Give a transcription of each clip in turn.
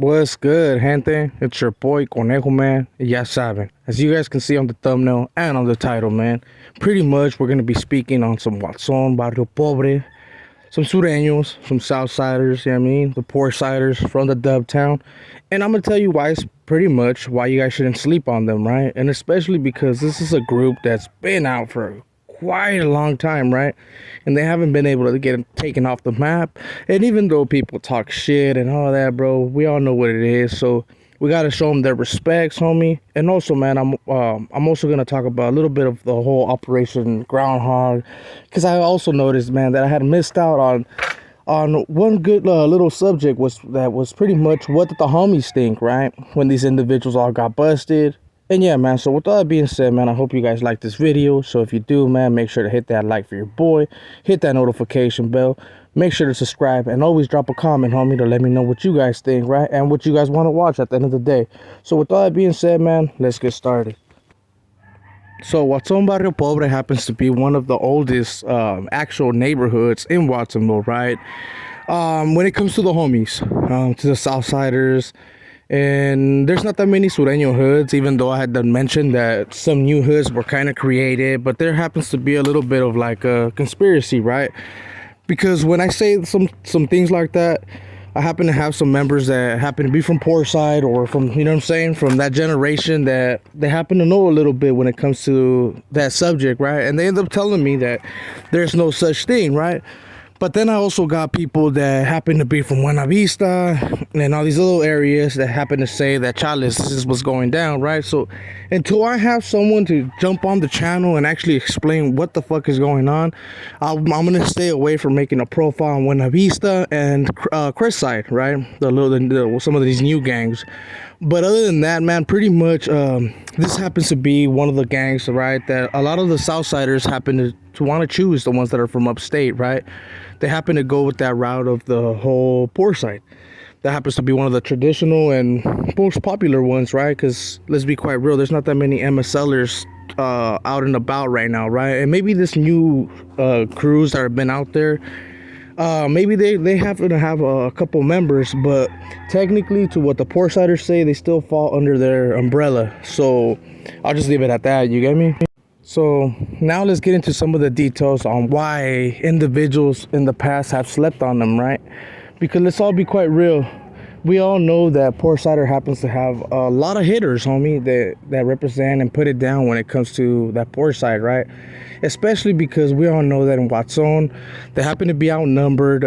What's good, gente? It's your boy Conejo, man. Ya saben. As you guys can see on the thumbnail and on the title, man, pretty much we're going to be speaking on some Watson, Barrio Pobre, some Surenos, some Southsiders, you know what I mean? The Siders from the dub town. And I'm going to tell you why it's pretty much why you guys shouldn't sleep on them, right? And especially because this is a group that's been out for quite a long time, right? And they haven't been able to get taken off the map. And even though people talk shit and all that, bro, we all know what it is. So we gotta show them their respects, homie. And also, man, I'm also gonna talk about a little bit of the whole Operation Groundhog, because I also noticed, man, that I had missed out on one good little subject was pretty much what did the homies think, right? When these individuals all got busted. And yeah, man, so with all that being said, man, I hope you guys like this video. So if you do, man, make sure to hit that like for your boy, hit that notification bell, make sure to subscribe, and always drop a comment, homie, to let me know what you guys think, right? And what you guys want to watch at the end of the day. So with all that being said, man, let's get started. So Watson Barrio Pobre happens to be one of the oldest actual neighborhoods in Watsonville, right? When it comes to the homies, to the Southsiders, and there's not that many Sureño hoods, even though I had done mention that some new hoods were kind of created, but there happens to be a little bit of like a conspiracy, right? Because when I say some things like that, I happen to have some members that happen to be from poor side or from, you know what I'm saying, from that generation that they happen to know a little bit when it comes to that subject, right? And they end up telling me that there's no such thing, right? But then I also got people that happen to be from Buena Vista and all these little areas that happen to say that Chales, this is what's going down, right? So until I have someone to jump on the channel and actually explain what the fuck is going on, I'm going to stay away from making a profile on Buena Vista and Crest Side, right? Some of these new gangs. But other than that, man, pretty much this happens to be one of the gangs, right, that a lot of the Southsiders happen to want to choose, the ones that are from upstate, right? They happen to go with that route of the whole poor side. That happens to be one of the traditional and most popular ones, right? Because let's be quite real, there's not that many MSLers out and about right now, right? And maybe this new crews that have been out there, maybe they happen to have a couple members, but technically, to what the Siders say, they still fall under their umbrella. So I'll just leave it at that, you get me? So now let's get into some of the details on why individuals in the past have slept on them, right? Because let's all be quite real. We all know that Sider happens to have a lot of hitters, homie, that represent and put it down when it comes to that poor side, right? Especially because we all know that in Watson, they happen to be outnumbered.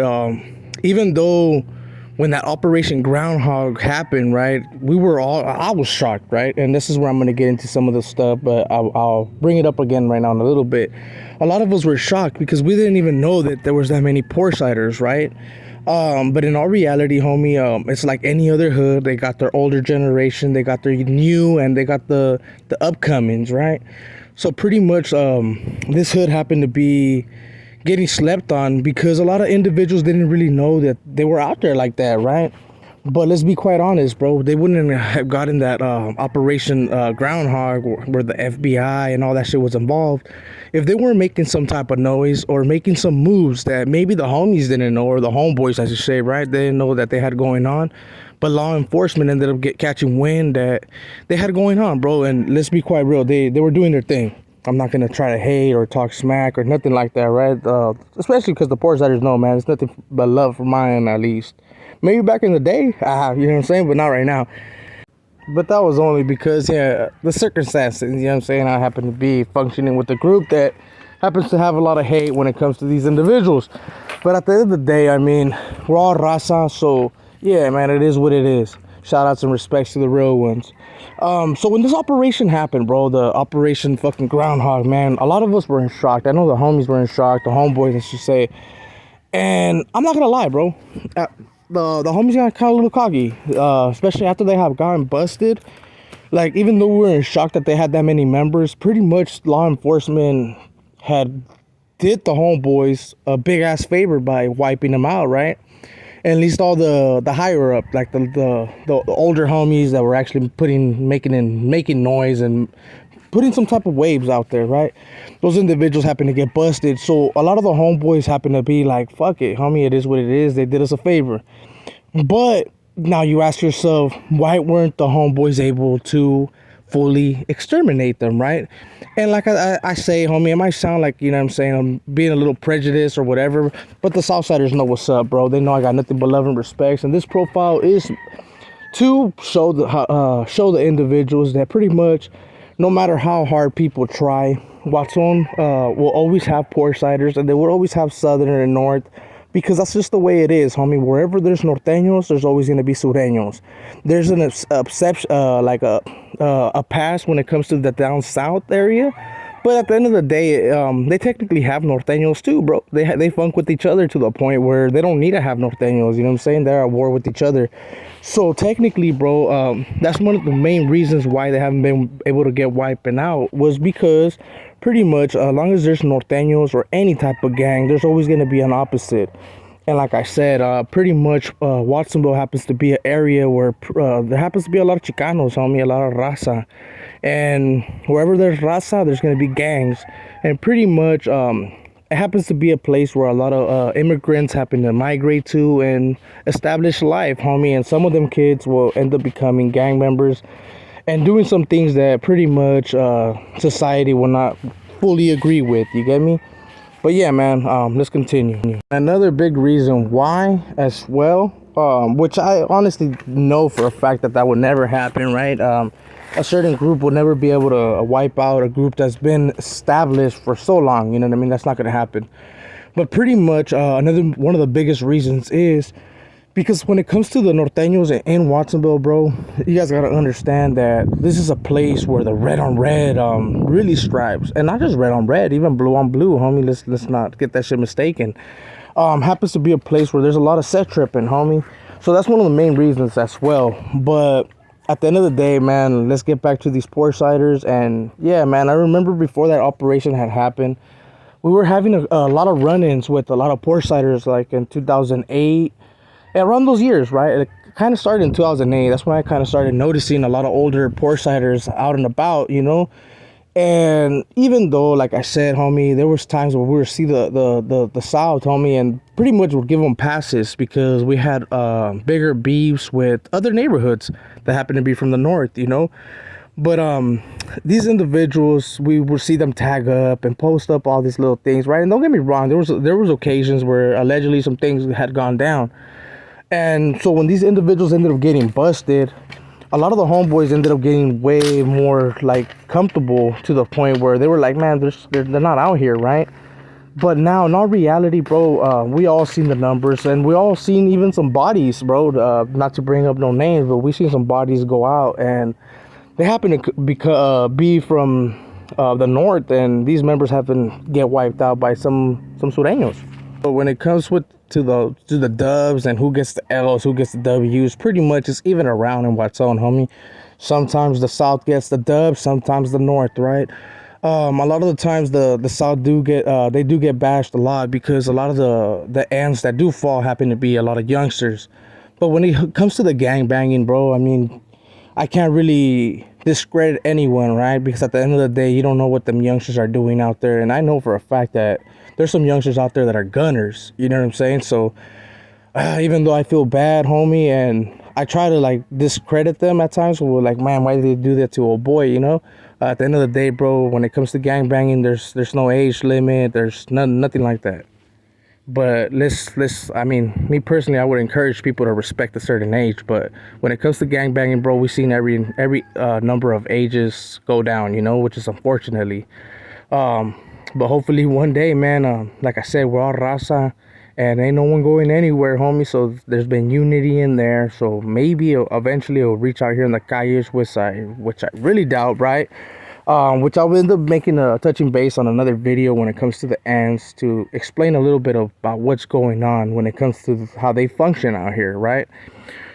Even though when that Operation Groundhog happened, right, I was shocked, right? And this is where I'm going to get into some of the stuff, but I'll bring it up again right now in a little bit. A lot of us were shocked because we didn't even know that there was that many Siders, right? But in all reality, homie, it's like any other hood. They got their older generation, they got their new, and they got the upcomings, right? So pretty much this hood happened to be getting slept on because a lot of individuals didn't really know that they were out there like that, right? But let's be quite honest, bro, they wouldn't have gotten that Operation Groundhog where the FBI and all that shit was involved if they weren't making some type of noise or making some moves that maybe the homies didn't know, or the homeboys, I should say, right? They didn't know that they had going on. But law enforcement ended up catching wind that they had going on, bro. And let's be quite real, they were doing their thing. I'm not going to try to hate or talk smack or nothing like that, right? Especially because the Siders know, man, it's nothing but love for mine, at least. Maybe back in the day, you know what I'm saying? But not right now. But that was only because, yeah, the circumstances, you know what I'm saying? I happen to be functioning with a group that happens to have a lot of hate when it comes to these individuals. But at the end of the day, I mean, we're all raza, so yeah, man, it is what it is. Shout outs and respects to the real ones. So when this operation happened, bro, the Operation fucking Groundhog, man, a lot of us were in shock. I know the homies were in shock, the homeboys, I should say. And I'm not gonna lie, bro. The homies got kind of a little cocky, especially after they have gotten busted. Like, even though we were in shock that they had that many members, pretty much law enforcement had did the homeboys a big ass favor by wiping them out, right? And at least all the higher up, like the older homies that were actually making noise and putting some type of waves out there, right? Those individuals happen to get busted. So a lot of the homeboys happen to be like, fuck it, homie, it is what it is. They did us a favor. But Now you ask yourself, why weren't the homeboys able to fully exterminate them, right? And like I say, homie, it might sound like, you know what I'm saying, I'm being a little prejudiced or whatever, but the Southsiders know what's up, bro. They know I got nothing but love and respect. And this profile is to show the individuals that pretty much no matter how hard people try, Watson will always have Portsiders, and they will always have Southern and North, because that's just the way it is, homie. Wherever there's Norteños, there's always going to be Surenos. There's an exception, like a pass when it comes to the down south area. But at the end of the day, they technically have Norteños too, bro. They funk with each other to the point where they don't need to have Norteños. You know what I'm saying? They're at war with each other. So technically, bro, that's one of the main reasons why they haven't been able to get wiping out, was because pretty much as long as there's Norteños or any type of gang, there's always going to be an opposite. And like I said, pretty much Watsonville happens to be an area where there happens to be a lot of Chicanos, homie, a lot of raza. And wherever there's raza, there's going to be gangs. And pretty much it happens to be a place where a lot of immigrants happen to migrate to and establish life, homie. And some of them kids will end up becoming gang members and doing some things that pretty much society will not fully agree with. You get me? But yeah, man, let's continue. Another big reason why as well, which I honestly know for a fact that would never happen, right? A certain group will never be able to wipe out a group that's been established for so long. You know what I mean? That's not going to happen. But pretty much another one of the biggest reasons is because when it comes to the Norteños in Watsonville, bro, you guys got to understand that this is a place where the red on red really stripes. And not just red on red, even blue on blue, homie. Let's not get that shit mistaken. Happens to be a place where there's a lot of set tripping, homie. So that's one of the main reasons as well. But at the end of the day, man, let's get back to these Portsiders. And yeah, man, I remember before that operation had happened, we were having a lot of run-ins with a lot of Portsiders, like in 2008. Around those years, right? It kind of started in 2008. That's when I kind of started noticing a lot of older Portsiders out and about, you know. And even though, like I said, homie, there was times where we would see the South, homie, and pretty much would give them passes because we had bigger beefs with other neighborhoods that happened to be from the North, you know. But these individuals, we would see them tag up and post up all these little things, right? And don't get me wrong, there was occasions where allegedly some things had gone down. And so when these individuals ended up getting busted, a lot of the homeboys ended up getting way more like comfortable to the point where they were like, man, they're not out here, right? But now in all reality, bro, we all seen the numbers, and we all seen even some bodies, bro, not to bring up no names, but we seen some bodies go out, and they happen to be from the North, and these members happen to get wiped out by some Sureños. But when it comes to the dubs and who gets the L's, who gets the W's, pretty much it's even around in Watson, homie. Sometimes the South gets the dubs, sometimes the North, right? A lot of the times the South do get bashed a lot because a lot of the ends that do fall happen to be a lot of youngsters. But when it comes to the gang banging, bro, I mean, I can't really discredit anyone, right? Because at the end of the day, you don't know what them youngsters are doing out there. And I know for a fact that there's some youngsters out there that are gunners. You know what I'm saying? So even though I feel bad, homie, and I try to like discredit them at times, we're like, man, why did they do that to old boy? You know? At the end of the day, bro, when it comes to gang banging, there's no age limit. There's nothing like that. But I mean, me personally, I would encourage people to respect a certain age. But when it comes to gang banging, bro, we've seen every number of ages go down, you know, which is unfortunately. But hopefully one day, man, like I said, we're all raza and ain't no one going anywhere, homie. So there's been unity in there. So maybe eventually it'll reach out here in the calles, which I really doubt, right? Which I'll end up making a touching base on another video when it comes to the ants, to explain a little bit about what's going on when it comes to how they function out here, right?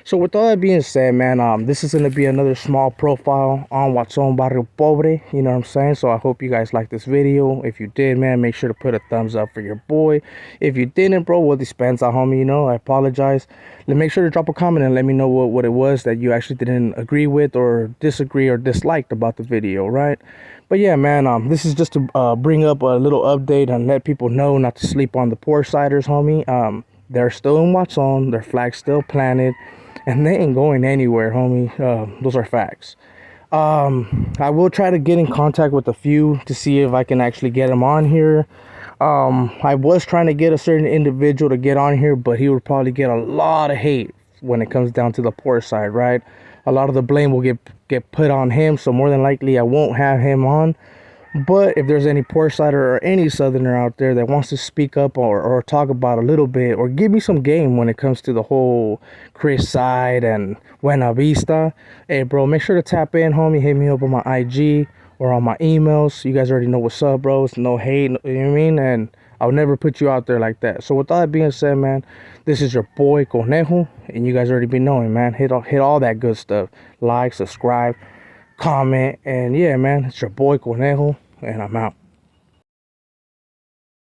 So with all that being said, man, this is going to be another small profile on Watson Barrio Pobre, you know what I'm saying? So I hope you guys liked this video. If you did, man, make sure to put a thumbs up for your boy. If you didn't, bro, well, dispensa, homie, you know, I apologize. Make sure to drop a comment and let me know what it was that you actually didn't agree with or disagree or disliked about the video, right? But yeah, man, this is just to bring up a little update and let people know not to sleep on the Portsiders, homie. They're still in Watson, their flag's still planted. and they ain't going anywhere, homie. Those are facts. I will try to get in contact with a few to see if I can actually get them on here. I was trying to get a certain individual to get on here, but he would probably get a lot of hate when it comes down to the poor side, right? A lot of the blame will get put on him, so more than likely I won't have him on. But if there's any poor sider or any southerner out there that wants to speak up or talk about a little bit or give me some game when it comes to the whole Chris side and Buena Vista, hey bro, make sure to tap in, homie. Hit me up on my IG or on my emails. You guys already know what's up, bro. It's no hate, you know what I mean? And I'll never put you out there like that. So with all that being said, man, this is your boy Conejo, and you guys already be knowing, man. Hit all that good stuff. Like, subscribe, comment, and yeah, man, it's your boy Conejo, and I'm out.